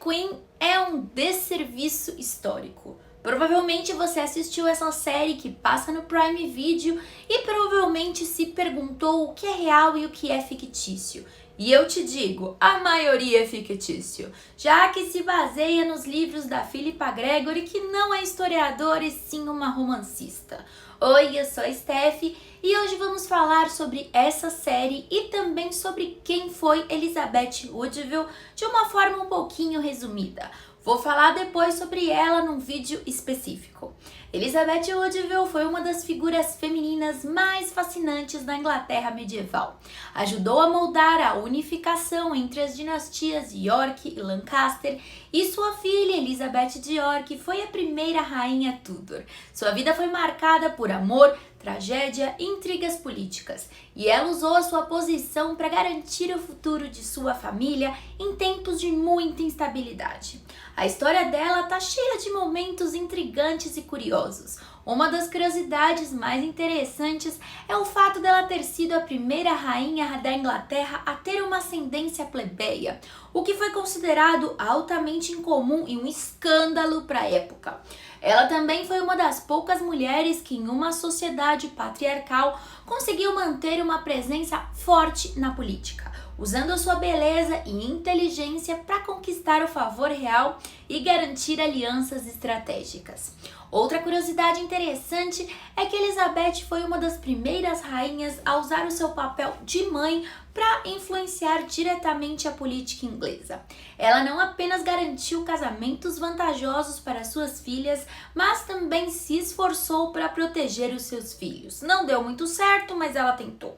Queen é um desserviço histórico. Provavelmente você assistiu essa série que passa no Prime Video e provavelmente se perguntou o que é real e o que é fictício. E eu te digo, a maioria é fictício, já que se baseia nos livros da Philippa Gregory, que não é historiadora e sim uma romancista. Oi, eu sou a Steph e hoje vamos falar sobre essa série e também sobre quem foi Elizabeth Woodville de uma forma um pouquinho resumida. Vou falar depois sobre ela num vídeo específico. Elizabeth Woodville foi uma das figuras femininas mais fascinantes da Inglaterra medieval. Ajudou a moldar a unificação entre as dinastias York e Lancaster e sua filha Elizabeth de York foi a primeira rainha Tudor. Sua vida foi marcada por amor, tragédia e intrigas políticas, e ela usou a sua posição para garantir o futuro de sua família em tempos de muita instabilidade. A história dela tá cheia de momentos intrigantes e curiosos. Uma das curiosidades mais interessantes é o fato dela ter sido a primeira rainha da Inglaterra a ter uma ascendência plebeia, o que foi considerado altamente incomum e um escândalo para a época. Ela também foi uma das poucas mulheres que, em uma sociedade patriarcal, conseguiu manter uma presença forte na política, usando a sua beleza e inteligência para conquistar o favor real e garantir alianças estratégicas. Outra curiosidade interessante é que Elizabeth foi uma das primeiras rainhas a usar o seu papel de mãe para influenciar diretamente a política inglesa. Ela não apenas garantiu casamentos vantajosos para suas filhas, mas também se esforçou para proteger os seus filhos. Não deu muito certo, mas ela tentou.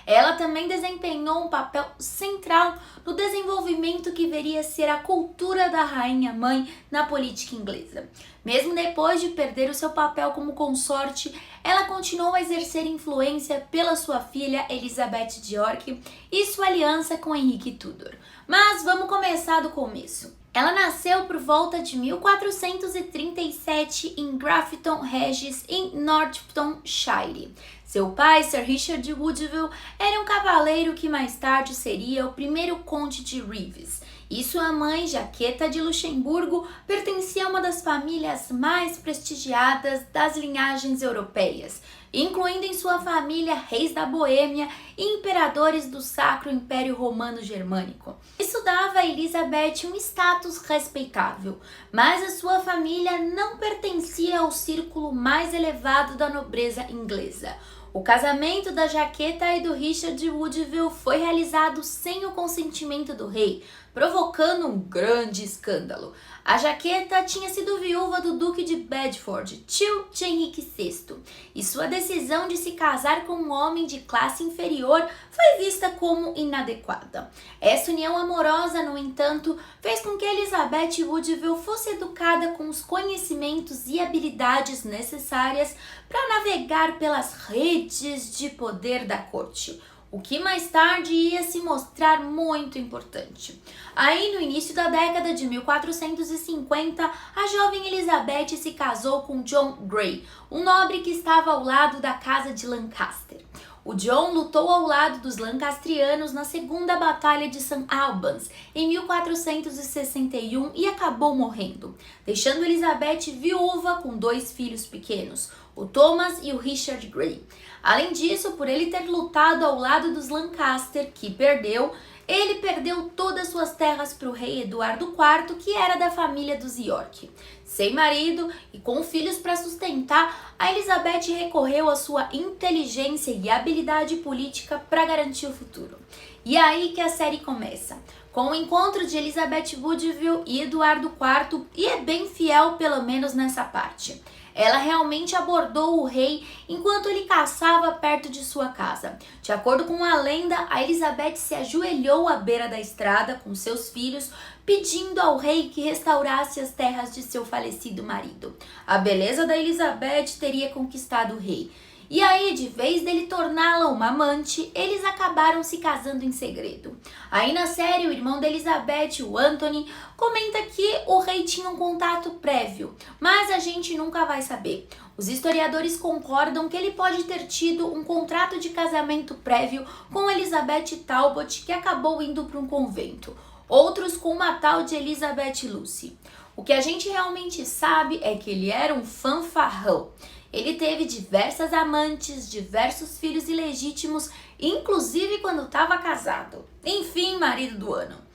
Ela também desempenhou um papel central no desenvolvimento que viria a ser a cultura da rainha-mãe na política inglesa. Mesmo depois de perder o seu papel como consorte, ela continuou a exercer influência pela sua filha Elizabeth de York e sua aliança com Henrique Tudor. Mas vamos começar do começo. Ela nasceu por volta de 1437 em Grafton Regis, em Northamptonshire. Seu pai, Sir Richard Woodville, era um cavaleiro que mais tarde seria o primeiro conde de Rivers. E sua mãe, Jaqueta de Luxemburgo, pertencia a uma das famílias mais prestigiadas das linhagens europeias, incluindo em sua família reis da Boêmia e imperadores do Sacro Império Romano Germânico. Isso dava a Elizabeth um status respeitável, mas a sua família não pertencia ao círculo mais elevado da nobreza inglesa. O casamento da Jaqueta e do Richard Woodville foi realizado sem o consentimento do rei, provocando um grande escândalo. A Jaqueta tinha sido viúva do Duque de Bedford, tio de Henrique VI, e sua decisão de se casar com um homem de classe inferior foi vista como inadequada. Essa união amorosa, no entanto, fez com que Elizabeth Woodville fosse educada com os conhecimentos e habilidades necessárias para navegar pelas redes de poder da corte, o que mais tarde ia se mostrar muito importante. Aí, no início da década de 1450, a jovem Elizabeth se casou com John Grey, um nobre que estava ao lado da casa de Lancaster. O John lutou ao lado dos lancastrianos na Segunda Batalha de St. Albans, em 1461, e acabou morrendo, deixando Elizabeth viúva com 2 filhos pequenos, o Thomas e o Richard Grey. Além disso, por ele ter lutado ao lado dos Lancaster, que perdeu, ele perdeu todas suas terras para o rei Eduardo IV, que era da família dos York. Sem marido e com filhos para sustentar, a Elizabeth recorreu à sua inteligência e habilidade política para garantir o futuro. E é aí que a série começa, com o encontro de Elizabeth Woodville e Eduardo IV, e é bem fiel pelo menos nessa parte. Ela realmente abordou o rei enquanto ele caçava perto de sua casa. De acordo com a lenda, a Elizabeth se ajoelhou à beira da estrada com seus filhos, pedindo ao rei que restaurasse as terras de seu falecido marido. A beleza da Elizabeth teria conquistado o rei. E aí, de vez dele torná-la uma amante, eles acabaram se casando em segredo. Aí na série, o irmão da Elizabeth, o Anthony, comenta que o rei tinha um contato prévio, mas a gente nunca vai saber. Os historiadores concordam que ele pode ter tido um contrato de casamento prévio com Elizabeth Talbot, que acabou indo para um convento. outros com uma tal de Elizabeth Lucy. O que a gente realmente sabe é que ele era um fanfarrão. Ele teve diversas amantes, diversos filhos ilegítimos, inclusive quando estava casado. Enfim, marido do ano.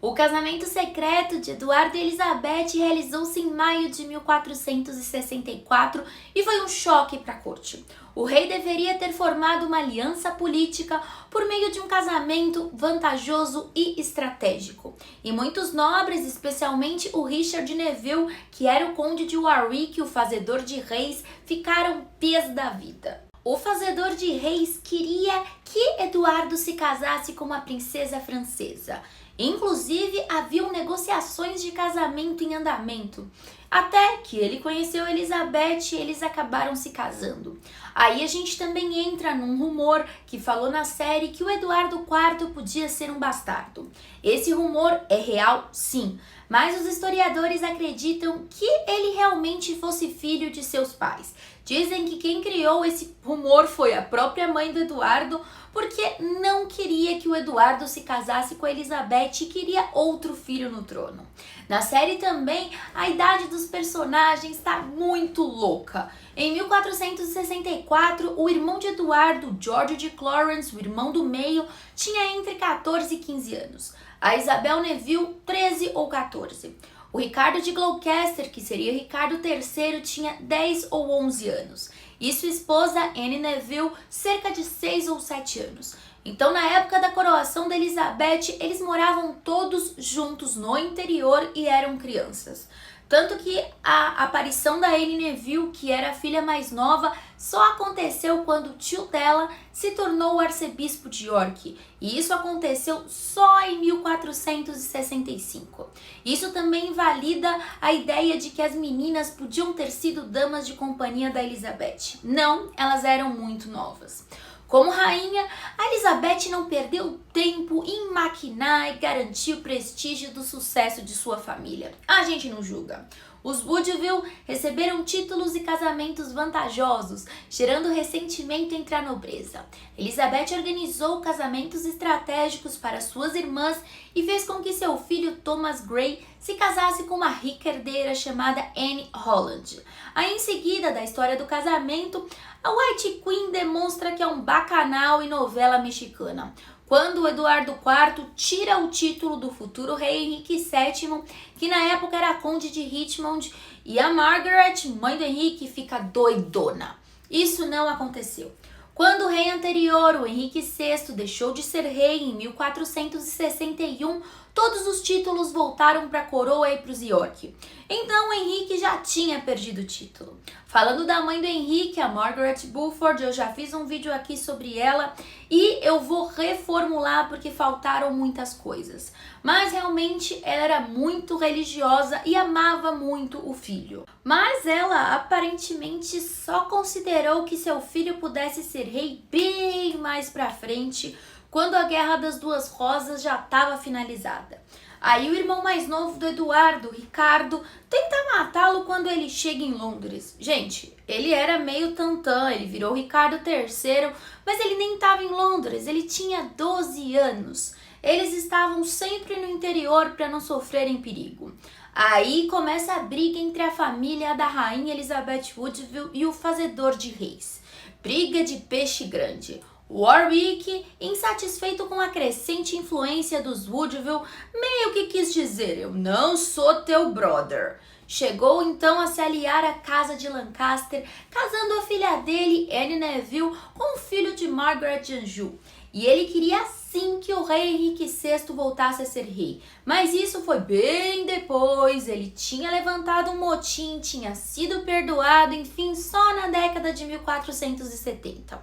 O casamento secreto de Eduardo e Elizabeth realizou-se em maio de 1464 e foi um choque para a corte. O rei deveria ter formado uma aliança política por meio de um casamento vantajoso e estratégico. E muitos nobres, especialmente o Richard Neville, que era o conde de Warwick, o fazedor de reis, ficaram pés da vida. O fazedor de reis queria que Eduardo se casasse com uma princesa francesa. Inclusive, haviam negociações de casamento em andamento. Até que ele conheceu Elizabeth e eles acabaram se casando. Aí a gente também entra num rumor que falou na série que o Eduardo IV podia ser um bastardo. Esse rumor é real, sim, mas os historiadores acreditam que ele realmente fosse filho de seus pais. Dizem que quem criou esse rumor foi a própria mãe do Eduardo, porque não queria que o Eduardo se casasse com a Elizabeth e queria outro filho no trono. Na série também, a idade dos personagens está muito louca. Em 1464, o irmão de Eduardo, George de Clarence, o irmão do meio, tinha entre 14 e 15 anos. A Isabel Neville, 13 ou 14. O Ricardo de Gloucester, que seria Ricardo III, tinha 10 ou 11 anos. E sua esposa, Anne Neville, cerca de 6 ou 7 anos. Então, na época da coroação da Elizabeth, eles moravam todos juntos no interior e eram crianças. Tanto que a aparição da Anne Neville, que era a filha mais nova, só aconteceu quando o tio dela se tornou o arcebispo de York. E isso aconteceu só em 1465. Isso também invalida a ideia de que as meninas podiam ter sido damas de companhia da Elizabeth. Não, elas eram muito novas. Como rainha, a Elizabeth não perdeu tempo em maquinar e garantir o prestígio do sucesso de sua família. A gente não julga. Os Woodville receberam títulos e casamentos vantajosos, gerando ressentimento entre a nobreza. Elizabeth organizou casamentos estratégicos para suas irmãs e fez com que seu filho Thomas Grey se casasse com uma rica herdeira chamada Anne Holland. Aí, em seguida da história do casamento, a White Queen demonstra que é um bacanal e novela mexicana. Quando o Eduardo IV tira o título do futuro rei Henrique VII, que na época era conde de Richmond, e a Margaret, mãe do Henrique, fica doidona. Isso não aconteceu. Quando o rei anterior, o Henrique VI, deixou de ser rei em 1461, todos os títulos voltaram para a coroa e para os York. Então o Henrique já tinha perdido o título. Falando da mãe do Henrique, a Margaret Beaufort, eu já fiz um vídeo aqui sobre ela e eu vou reformular porque faltaram muitas coisas. Mas realmente ela era muito religiosa e amava muito o filho. Mas ela aparentemente só considerou que seu filho pudesse ser rei bem mais pra frente, quando a Guerra das Duas Rosas já estava finalizada. Aí o irmão mais novo do Eduardo, Ricardo, tenta matá-lo quando ele chega em Londres. Gente, ele era meio tantã, ele virou Ricardo III, mas ele nem estava em Londres, ele tinha 12 anos. Eles estavam sempre no interior para não sofrerem perigo. Aí começa a briga entre a família da rainha Elizabeth Woodville e o fazedor de reis. Briga de peixe grande. Warwick, insatisfeito com a crescente influência dos Woodville, meio que quis dizer: eu não sou teu brother. Chegou então a se aliar à casa de Lancaster, casando a filha dele, Anne Neville, com o filho de Margaret de Anjou. E ele queria sim que o rei Henrique VI voltasse a ser rei. Mas isso foi bem depois, ele tinha levantado um motim, tinha sido perdoado, enfim, só na década de 1470.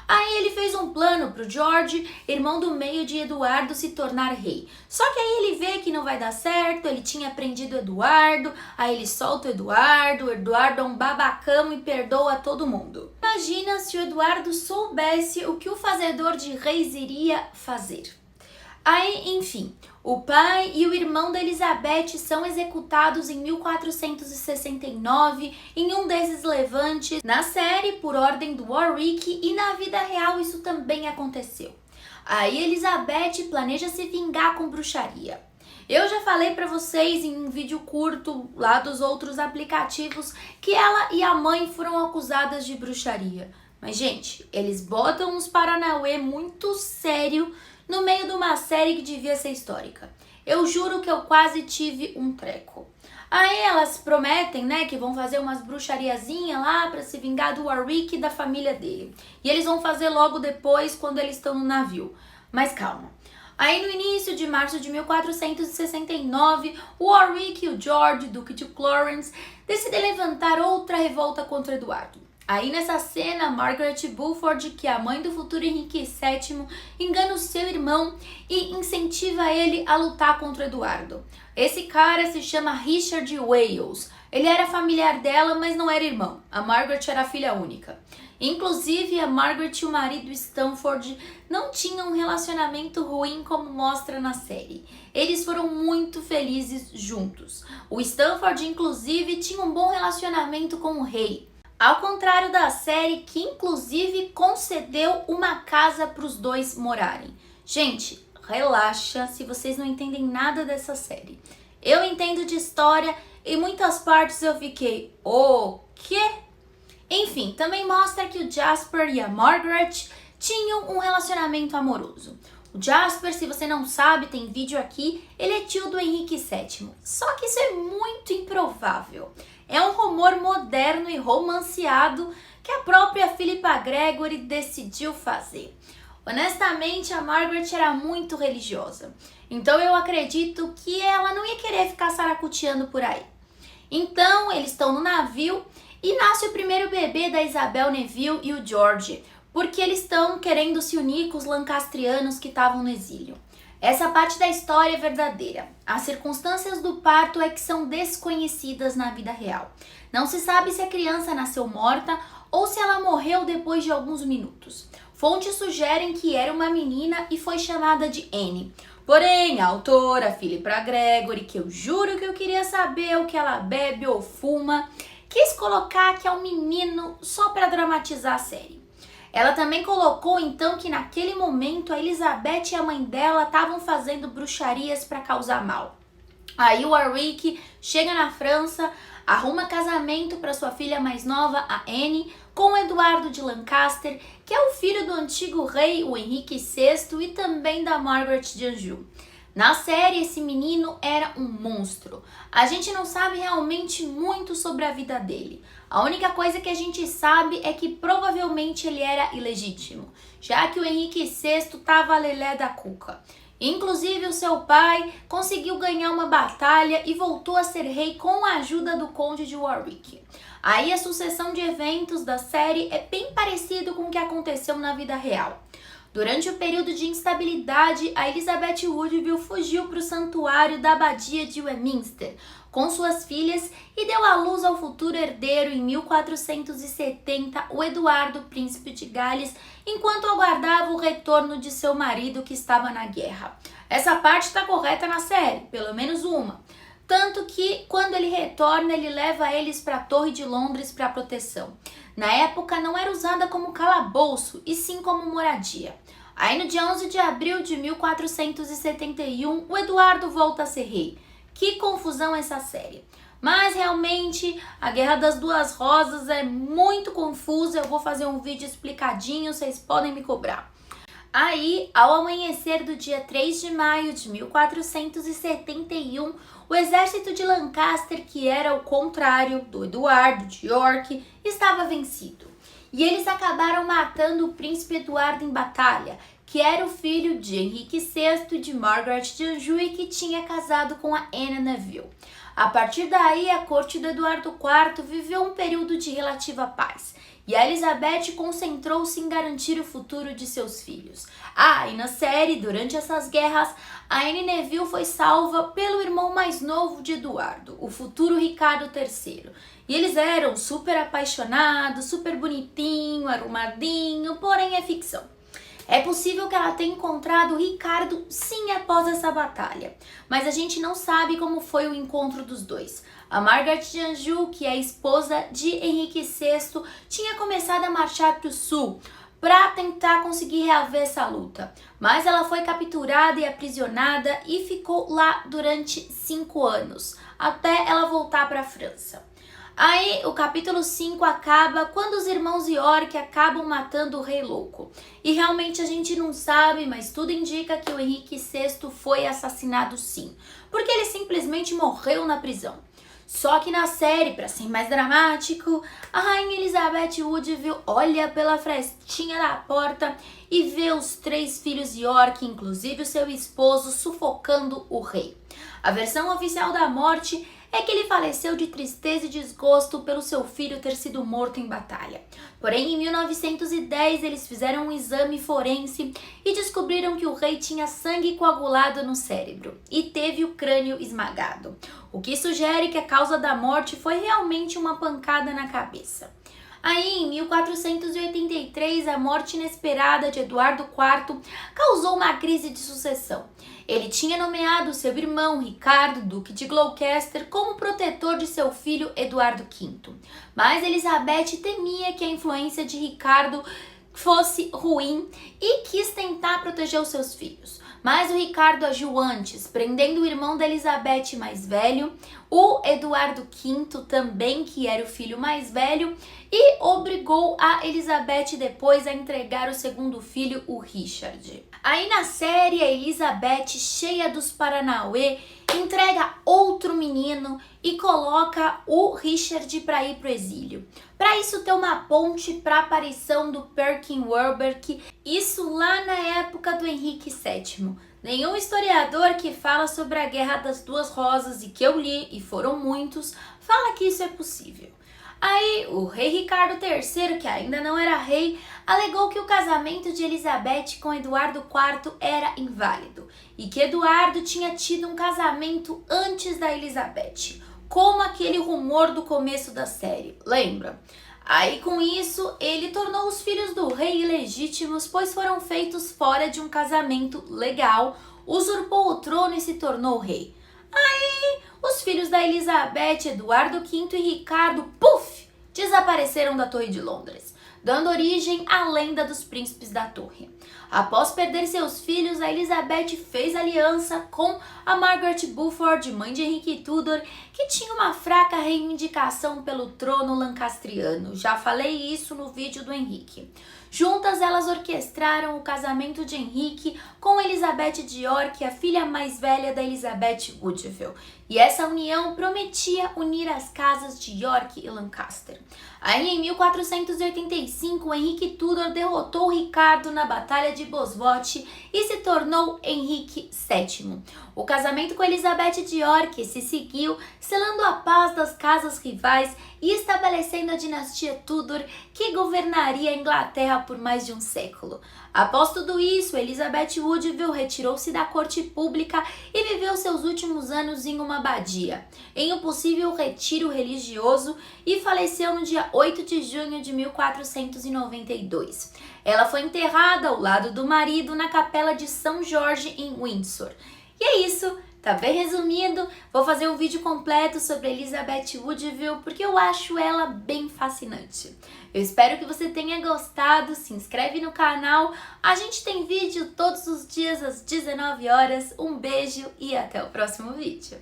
Aí ele fez um plano para o George, irmão do meio de Eduardo, se tornar rei. Só que aí ele vê que não vai dar certo, ele tinha prendido Eduardo, aí ele solta o Eduardo é um babacão e perdoa todo mundo. Imagina se o Eduardo soubesse o que o fazedor de reis iria fazer. Aí, enfim, o pai e o irmão da Elizabeth são executados em 1469 em um desses levantes, na série por ordem do Warwick, e na vida real isso também aconteceu. Aí Elizabeth planeja se vingar com bruxaria. Eu já falei pra vocês em um vídeo curto lá dos outros aplicativos que ela e a mãe foram acusadas de bruxaria. Mas, gente, eles botam uns paranauê muito sério no meio de uma série que devia ser histórica. Eu juro que eu quase tive um treco. Aí elas prometem, né, que vão fazer umas bruxariazinhas lá pra se vingar do Warwick e da família dele. E eles vão fazer logo depois, quando eles estão no navio. Mas calma. Aí no início de março de 1469, o Warwick e o George, Duque de Clarence, decidem levantar outra revolta contra Eduardo. Aí nessa cena, Margaret Beaufort, que é a mãe do futuro Henrique VII, engana o seu irmão e incentiva ele a lutar contra Eduardo. Esse cara se chama Richard Wales. Ele era familiar dela, mas não era irmão. A Margaret era filha única. Inclusive, a Margaret e o marido Stanford não tinham um relacionamento ruim como mostra na série. Eles foram muito felizes juntos. O Stanford, inclusive, tinha um bom relacionamento com o rei. Ao contrário da série, que inclusive concedeu uma casa para os dois morarem. Gente, relaxa se vocês não entendem nada dessa série. Eu entendo de história e em muitas partes eu fiquei, o quê? Enfim, também mostra que o Jasper e a Margaret tinham um relacionamento amoroso. O Jasper, se você não sabe, tem vídeo aqui, ele é tio do Henrique VII. Só que isso é muito improvável. É um rumor moderno e romanceado que a própria Philippa Gregory decidiu fazer. Honestamente, a Margaret era muito religiosa. Então eu acredito que ela não ia querer ficar saracoteando por aí. Então, eles estão no navio e nasce o primeiro bebê da Isabel Neville e o George, porque eles estão querendo se unir com os lancastrianos que estavam no exílio. Essa parte da história é verdadeira. As circunstâncias do parto é que são desconhecidas na vida real. Não se sabe se a criança nasceu morta ou se ela morreu depois de alguns minutos. Fontes sugerem que era uma menina e foi chamada de Anne. Porém, a autora, Philippa Gregory, que eu juro que eu queria saber o que ela bebe ou fuma, quis colocar que é um menino só para dramatizar a série. Ela também colocou então que naquele momento a Elizabeth e a mãe dela estavam fazendo bruxarias para causar mal. Aí o Warwick chega na França, arruma casamento para sua filha mais nova, a Anne, com o Eduardo de Lancaster, que é o filho do antigo rei, o Henrique VI, e também da Margaret de Anjou. Na série, esse menino era um monstro. A gente não sabe realmente muito sobre a vida dele. A única coisa que a gente sabe é que provavelmente ele era ilegítimo, já que o Henrique VI estava lelé da cuca. Inclusive, o seu pai conseguiu ganhar uma batalha e voltou a ser rei com a ajuda do conde de Warwick. Aí a sucessão de eventos da série é bem parecido com o que aconteceu na vida real. Durante o período de instabilidade, a Elizabeth Woodville fugiu para o santuário da abadia de Westminster com suas filhas e deu à luz ao futuro herdeiro em 1470, o Eduardo, príncipe de Gales, enquanto aguardava o retorno de seu marido que estava na guerra. Essa parte está correta na série, pelo menos uma. Tanto que, quando ele retorna, ele leva eles para a Torre de Londres para proteção. Na época, não era usada como calabouço, e sim como moradia. Aí, no dia 11 de abril de 1471, o Eduardo volta a ser rei. Que confusão essa série. Mas, realmente, a Guerra das Duas Rosas é muito confusa. Eu vou fazer um vídeo explicadinho, vocês podem me cobrar. Aí, ao amanhecer do dia 3 de maio de 1471, o exército de Lancaster, que era o contrário do Eduardo de York, estava vencido. E eles acabaram matando o príncipe Eduardo em batalha, que era o filho de Henrique VI e de Margaret de Anjou e que tinha casado com a Anne Neville. A partir daí, a corte do Eduardo IV viveu um período de relativa paz. E a Elizabeth concentrou-se em garantir o futuro de seus filhos. E na série, durante essas guerras, a Anne Neville foi salva pelo irmão mais novo de Eduardo, o futuro Ricardo III. E eles eram super apaixonados, super bonitinho, arrumadinho, porém é ficção. É possível que ela tenha encontrado o Ricardo sim após essa batalha, mas a gente não sabe como foi o encontro dos dois. A Margaret de Anjou, que é a esposa de Henrique VI, tinha começado a marchar para o sul, para tentar conseguir reaver essa luta. Mas ela foi capturada e aprisionada e ficou lá durante 5 anos, até ela voltar para a França. Aí o capítulo 5 acaba quando os irmãos York acabam matando o Rei Louco. E realmente a gente não sabe, mas tudo indica que o Henrique VI foi assassinado sim, porque ele simplesmente morreu na prisão. Só que na série, para ser mais dramático, a Rainha Elizabeth Woodville olha pela frestinha da porta e vê os 3 filhos York, inclusive o seu esposo, sufocando o rei. A versão oficial da morte é que ele faleceu de tristeza e desgosto pelo seu filho ter sido morto em batalha. Porém, em 1910, eles fizeram um exame forense e descobriram que o rei tinha sangue coagulado no cérebro e teve o crânio esmagado, o que sugere que a causa da morte foi realmente uma pancada na cabeça. Aí, em 1483, a morte inesperada de Eduardo IV causou uma crise de sucessão. Ele tinha nomeado seu irmão Ricardo, Duque de Gloucester, como protetor de seu filho Eduardo V. Mas Elizabeth temia que a influência de Ricardo fosse ruim e quis tentar proteger os seus filhos. Mas o Ricardo agiu antes, prendendo o irmão da Elizabeth mais velho, o Eduardo V também, que era o filho mais velho, e obrigou a Elizabeth depois a entregar o segundo filho, o Richard. Aí na série, a Elizabeth, cheia dos Paranauê, entrega outro menino e coloca o Richard para ir pro exílio. Para isso ter uma ponte para a aparição do Perkin Warbeck, isso lá na época do Henrique VII. Nenhum historiador que fala sobre a Guerra das Duas Rosas, e que eu li, e foram muitos, fala que isso é possível. Aí o rei Ricardo III, que ainda não era rei, alegou que o casamento de Elizabeth com Eduardo IV era inválido e que Eduardo tinha tido um casamento antes da Elizabeth, como aquele rumor do começo da série, lembra? Aí com isso ele tornou os filhos do rei ilegítimos, pois foram feitos fora de um casamento legal, usurpou o trono e se tornou rei. Aí os filhos da Elizabeth, Eduardo V e Ricardo, puf, desapareceram da Torre de Londres, dando origem à lenda dos príncipes da Torre. Após perder seus filhos, a Elizabeth fez aliança com a Margaret Beaufort, mãe de Henrique Tudor, que tinha uma fraca reivindicação pelo trono lancastriano. Já falei isso no vídeo do Henrique. Juntas, elas orquestraram o casamento de Henrique com Elizabeth de York, a filha mais velha da Elizabeth Woodville. E essa união prometia unir as casas de York e Lancaster. Aí, em 1485, Henrique Tudor derrotou Ricardo na Batalha de Bosworth e se tornou Henrique VII. O casamento com Elizabeth de York se seguiu, selando a paz das casas rivais e estabelecendo a dinastia Tudor, que governaria a Inglaterra por mais de um século. Após tudo isso, Elizabeth Woodville retirou-se da corte pública e viveu seus últimos anos em uma abadia, em um possível retiro religioso, e faleceu no dia 8 de junho de 1492. Ela foi enterrada ao lado do marido na capela de São Jorge, em Windsor. E é isso, tá bem resumido. Vou fazer um vídeo completo sobre Elizabeth Woodville porque eu acho ela bem fascinante. Eu espero que você tenha gostado, se inscreve no canal. A gente tem vídeo todos os dias às 19 horas. Um beijo e até o próximo vídeo.